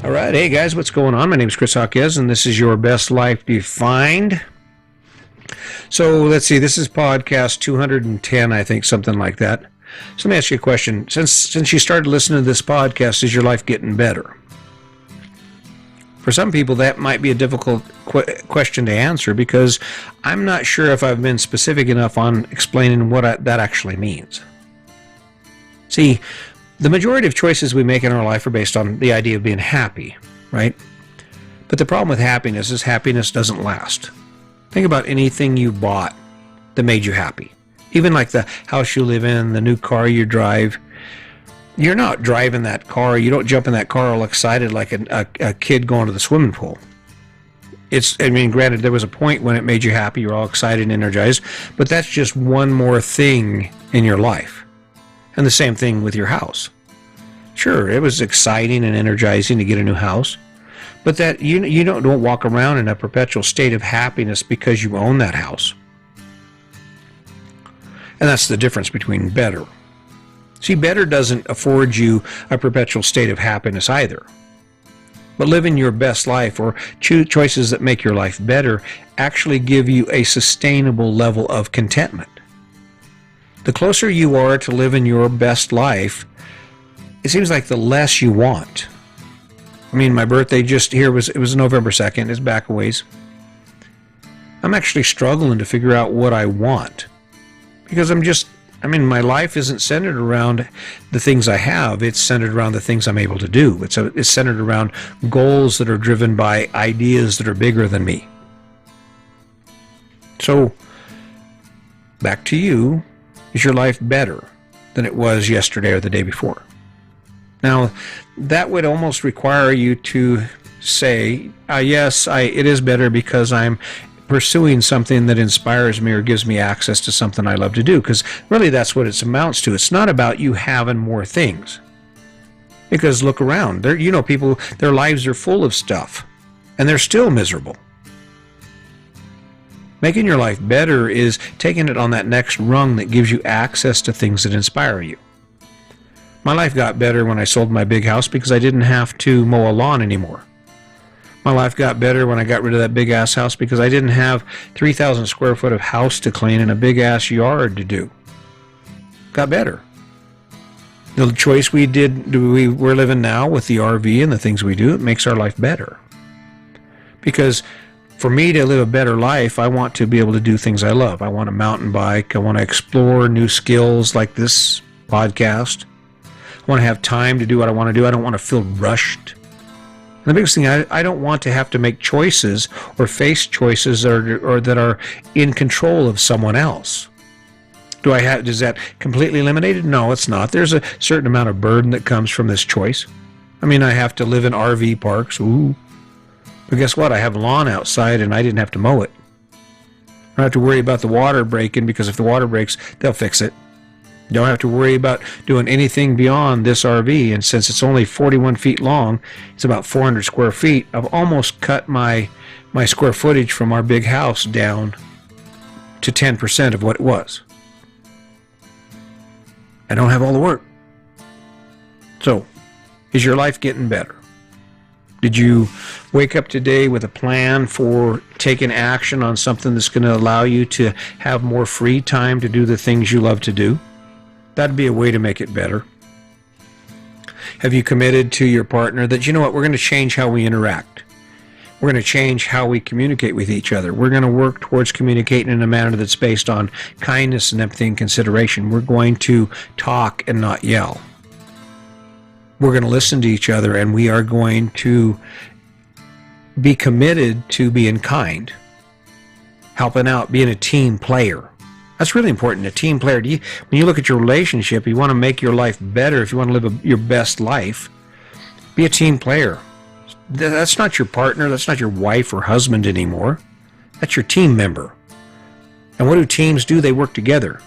All right. Hey, guys, what's going on? My name is Chris Hawkes, and this is Your Best Life Defined. So let's see. This is podcast 210, I think, something like that. So let me ask you a question. Since you started listening to this podcast, is your life getting better? For some people, that might be a difficult question to answer because I'm not sure if I've been specific enough on explaining what that actually means. See, the majority of choices we make in our life are based on the idea of being happy, right? But the problem with happiness is happiness doesn't last. Think about anything you bought that made you happy. Even like the house you live in, the new car you drive. You're not driving that car. You don't jump in that car all excited like a kid going to the swimming pool. Granted, there was a point when it made you happy. You're all excited and energized. But that's just one more thing in your life. And the same thing with your house. Sure, it was exciting and energizing to get a new house, but that you don't walk around in a perpetual state of happiness because you own that house. And that's the difference between better. See, better doesn't afford you a perpetual state of happiness either. But living your best life or choices that make your life better actually give you a sustainable level of contentment. The closer you are to living your best life, it seems like the less you want. My birthday just here it was November 2nd. It's back a ways. I'm actually struggling to figure out what I want. Because my life isn't centered around the things I have. It's centered around the things I'm able to do. It's centered around goals that are driven by ideas that are bigger than me. So, back to you. Is your life better than it was yesterday or the day before? Now, that would almost require you to say, yes, it is better because I'm pursuing something that inspires me or gives me access to something I love to do. Because really that's what it amounts to. It's not about you having more things. Because look around. People, their lives are full of stuff. And they're still miserable. Making your life better is taking it on that next rung that gives you access to things that inspire you. My life got better when I sold my big house because I didn't have to mow a lawn anymore. My life got better when I got rid of that big-ass house because I didn't have 3,000 square foot of house to clean and a big-ass yard to do. Got better. The choice we're living now with the RV and the things we do, it makes our life better. Because for me to live a better life, I want to be able to do things I love. I want to mountain bike. I want to explore new skills like this podcast. I want to have time to do what I want to do. I don't want to feel rushed. And the biggest thing, I don't want to have to make choices or face choices that are in control of someone else. Is that completely eliminated? No, it's not. There's a certain amount of burden that comes from this choice. I have to live in RV parks. Ooh. But guess what? I have lawn outside and I didn't have to mow it. I don't have to worry about the water breaking because if the water breaks, they'll fix it. You don't have to worry about doing anything beyond this RV. And since it's only 41 feet long, it's about 400 square feet. I've almost cut my square footage from our big house down to 10% of what it was. I don't have all the work. So, is your life getting better? Did you wake up today with a plan for taking action on something that's going to allow you to have more free time to do the things you love to do? That'd be a way to make it better. Have you committed to your partner that, we're going to change how we interact? We're going to change how we communicate with each other. We're going to work towards communicating in a manner that's based on kindness and empathy and consideration. We're going to talk and not yell. We're going to listen to each other, and we are going to be committed to being kind, helping out, being a team player. That's really important, a team player. When you look at your relationship, you want to make your life better. If you want to live your best life, be a team player. That's not your partner. That's not your wife or husband anymore. That's your team member. And what do teams do? They work together.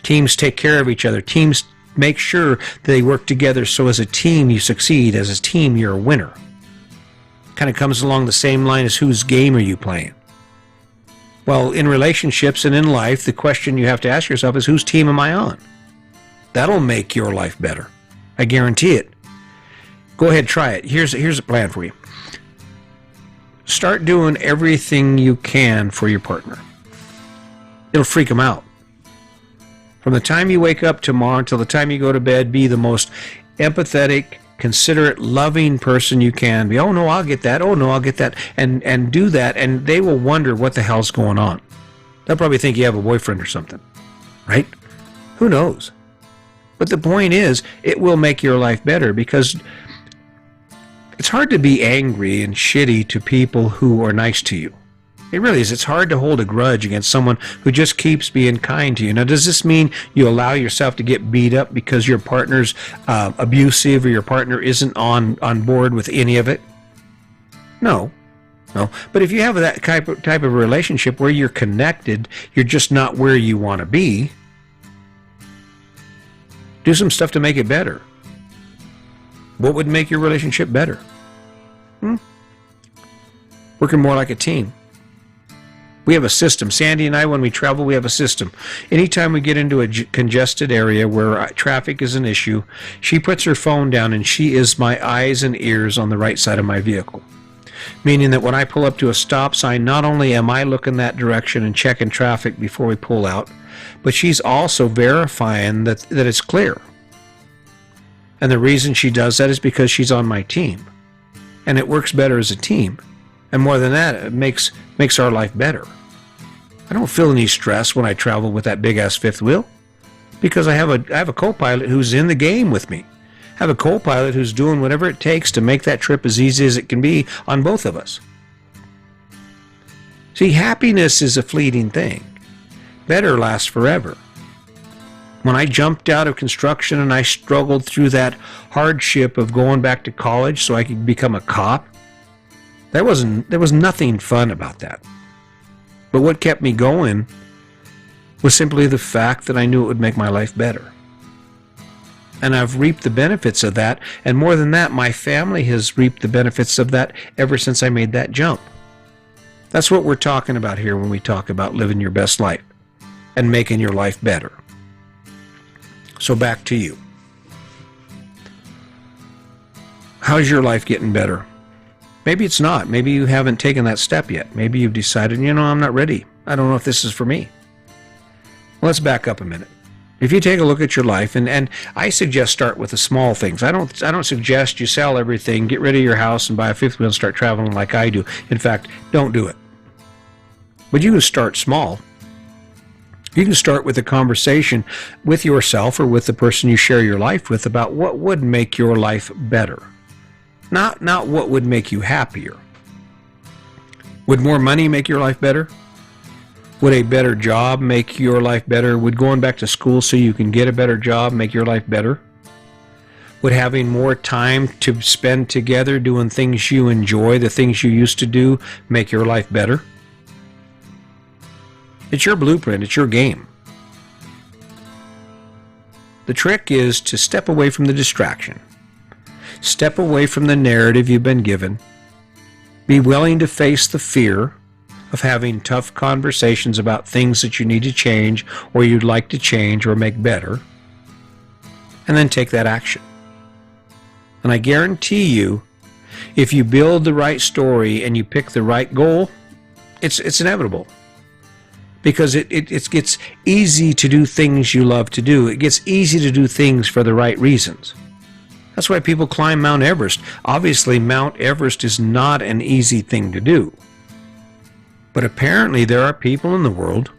Teams take care of each other. Teams make sure they work together so as a team you succeed. As a team, you're a winner. Kind of comes along the same line as whose game are you playing? Well, in relationships and in life, the question you have to ask yourself is, whose team am I on? That'll make your life better. I guarantee it. Go ahead, try it. Here's a plan for you. Start doing everything you can for your partner. It'll freak them out. From the time you wake up tomorrow until the time you go to bed, be the most empathetic, considerate, loving person you can be. Oh no, I'll get that. Oh no, I'll get that. And do that, and they will wonder what the hell's going on. They'll probably think you have a boyfriend or something, right? Who knows? But the point is, it will make your life better, because it's hard to be angry and shitty to people who are nice to you. It really is. It's hard to hold a grudge against someone who just keeps being kind to you. Now, does this mean you allow yourself to get beat up because your partner's abusive, or your partner isn't on board with any of it? No. But if you have that type of relationship where you're connected, you're just not where you want to be, do some stuff to make it better. What would make your relationship better? Working more like a team. We have a system. Sandy and I, when we travel, we have a system. Anytime we get into a congested area where traffic is an issue, she puts her phone down and she is my eyes and ears on the right side of my vehicle. Meaning that when I pull up to a stop sign, not only am I looking that direction and checking traffic before we pull out, but she's also verifying that it's clear. And the reason she does that is because she's on my team. And it works better as a team. And more than that, it makes our life better. I don't feel any stress when I travel with that big-ass fifth wheel, because I have a co-pilot who's in the game with me. I have a co-pilot who's doing whatever it takes to make that trip as easy as it can be on both of us. See, happiness is a fleeting thing. Better lasts forever. When I jumped out of construction and I struggled through that hardship of going back to college so I could become a cop, there was nothing fun about that. But what kept me going was simply the fact that I knew it would make my life better. And I've reaped the benefits of that, and more than that, my family has reaped the benefits of that ever since I made that jump. That's what we're talking about here when we talk about living your best life and making your life better. So back to you. How's your life getting better? Maybe it's not. Maybe you haven't taken that step yet. Maybe you've decided, I'm not ready. I don't know if this is for me. Well, let's back up a minute. If you take a look at your life, and I suggest start with the small things. I don't suggest you sell everything, get rid of your house, and buy a fifth wheel and start traveling like I do. In fact, don't do it. But you can start small. You can start with a conversation with yourself or with the person you share your life with about what would make your life better. Not what would make you happier. Would more money make your life better? Would a better job make your life better? Would going back to school so you can get a better job make your life better? Would having more time to spend together doing things you enjoy, the things you used to do, make your life better? It's your blueprint. It's your game. The trick is to step away from the distraction. Step away from the narrative you've been given. Be willing to face the fear of having tough conversations about things that you need to change or you'd like to change or make better. And then take that action. And I guarantee you, if you build the right story and you pick the right goal, it's inevitable. Because it gets easy to do things you love to do. It gets easy to do things for the right reasons. That's why people climb Mount Everest. Obviously, Mount Everest is not an easy thing to do. But apparently there are people in the world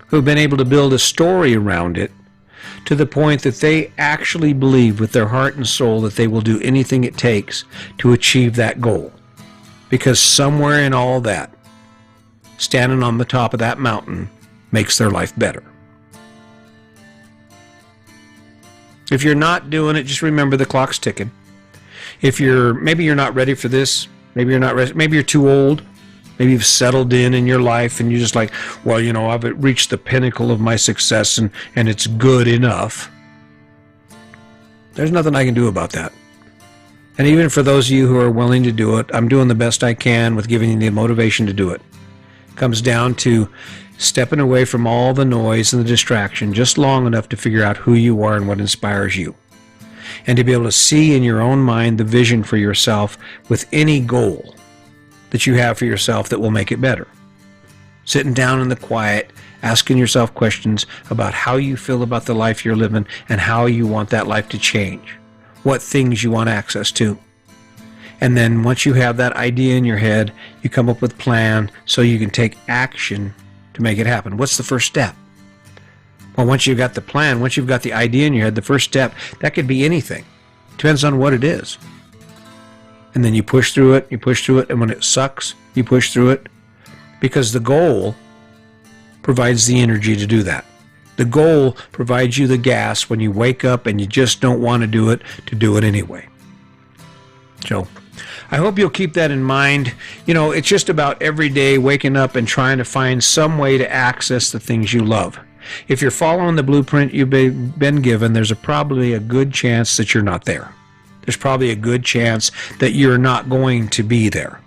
who have been able to build a story around it to the point that they actually believe with their heart and soul that they will do anything it takes to achieve that goal. Because somewhere in all that, standing on the top of that mountain makes their life better. If you're not doing it, just remember the clock's ticking. Maybe you're not ready for this. Maybe you're not ready. Maybe you're too old. Maybe you've settled in your life and you're just like, well, I've reached the pinnacle of my success and it's good enough. There's nothing I can do about that. And even for those of you who are willing to do it, I'm doing the best I can with giving you the motivation to do it. It comes down to stepping away from all the noise and the distraction just long enough to figure out who you are and what inspires you. and to be able to see in your own mind the vision for yourself with any goal that you have for yourself that will make it better. Sitting down in the quiet, asking yourself questions about how you feel about the life you're living and how you want that life to change, what things you want access to. And then once you have that idea in your head, you come up with a plan so you can take action to make it happen. What's the first step? Well, once you've got the plan, once you've got the idea in your head, the first step, that could be anything. Depends on what it is. And then you push through it, and when it sucks, you push through it, because the goal provides the energy to do that. The goal provides you the gas when you wake up and you just don't want to do it anyway. So I hope you'll keep that in mind. You know, it's just about every day waking up and trying to find some way to access the things you love. If you're following the blueprint you've been given, there's probably a good chance that you're not there. There's probably a good chance that you're not going to be there.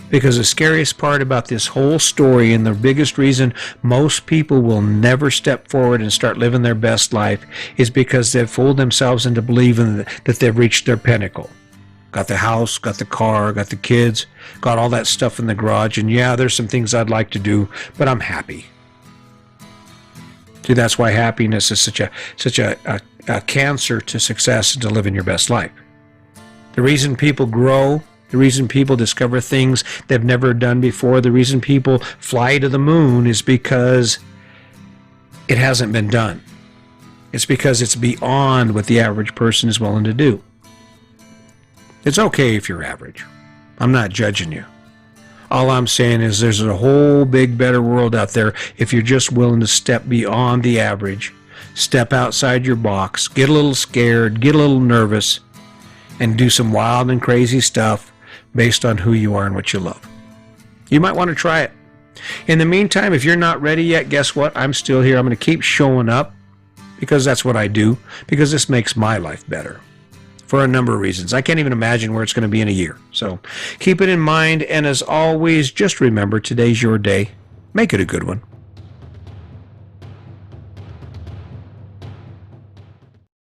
Because the scariest part about this whole story, and the biggest reason most people will never step forward and start living their best life, is because they've fooled themselves into believing that they've reached their pinnacle. Got the house, got the car, got the kids, got all that stuff in the garage, and yeah, there's some things I'd like to do, but I'm happy. See, that's why happiness is such a cancer to success and to living your best life. The reason people grow, the reason people discover things they've never done before, the reason people fly to the moon is because it hasn't been done. It's because it's beyond what the average person is willing to do. It's okay if you're average. I'm not judging you. All I'm saying is there's a whole big better world out there if you're just willing to step beyond the average, step outside your box, get a little scared, get a little nervous, and do some wild and crazy stuff based on who you are and what you love. You might want to try it. In the meantime, if you're not ready yet, guess what? I'm still here. I'm going to keep showing up because that's what I do, because this makes my life better for a number of reasons. I can't even imagine where it's going to be in a year. So keep it in mind, and as always, just remember, today's your day. Make it a good one.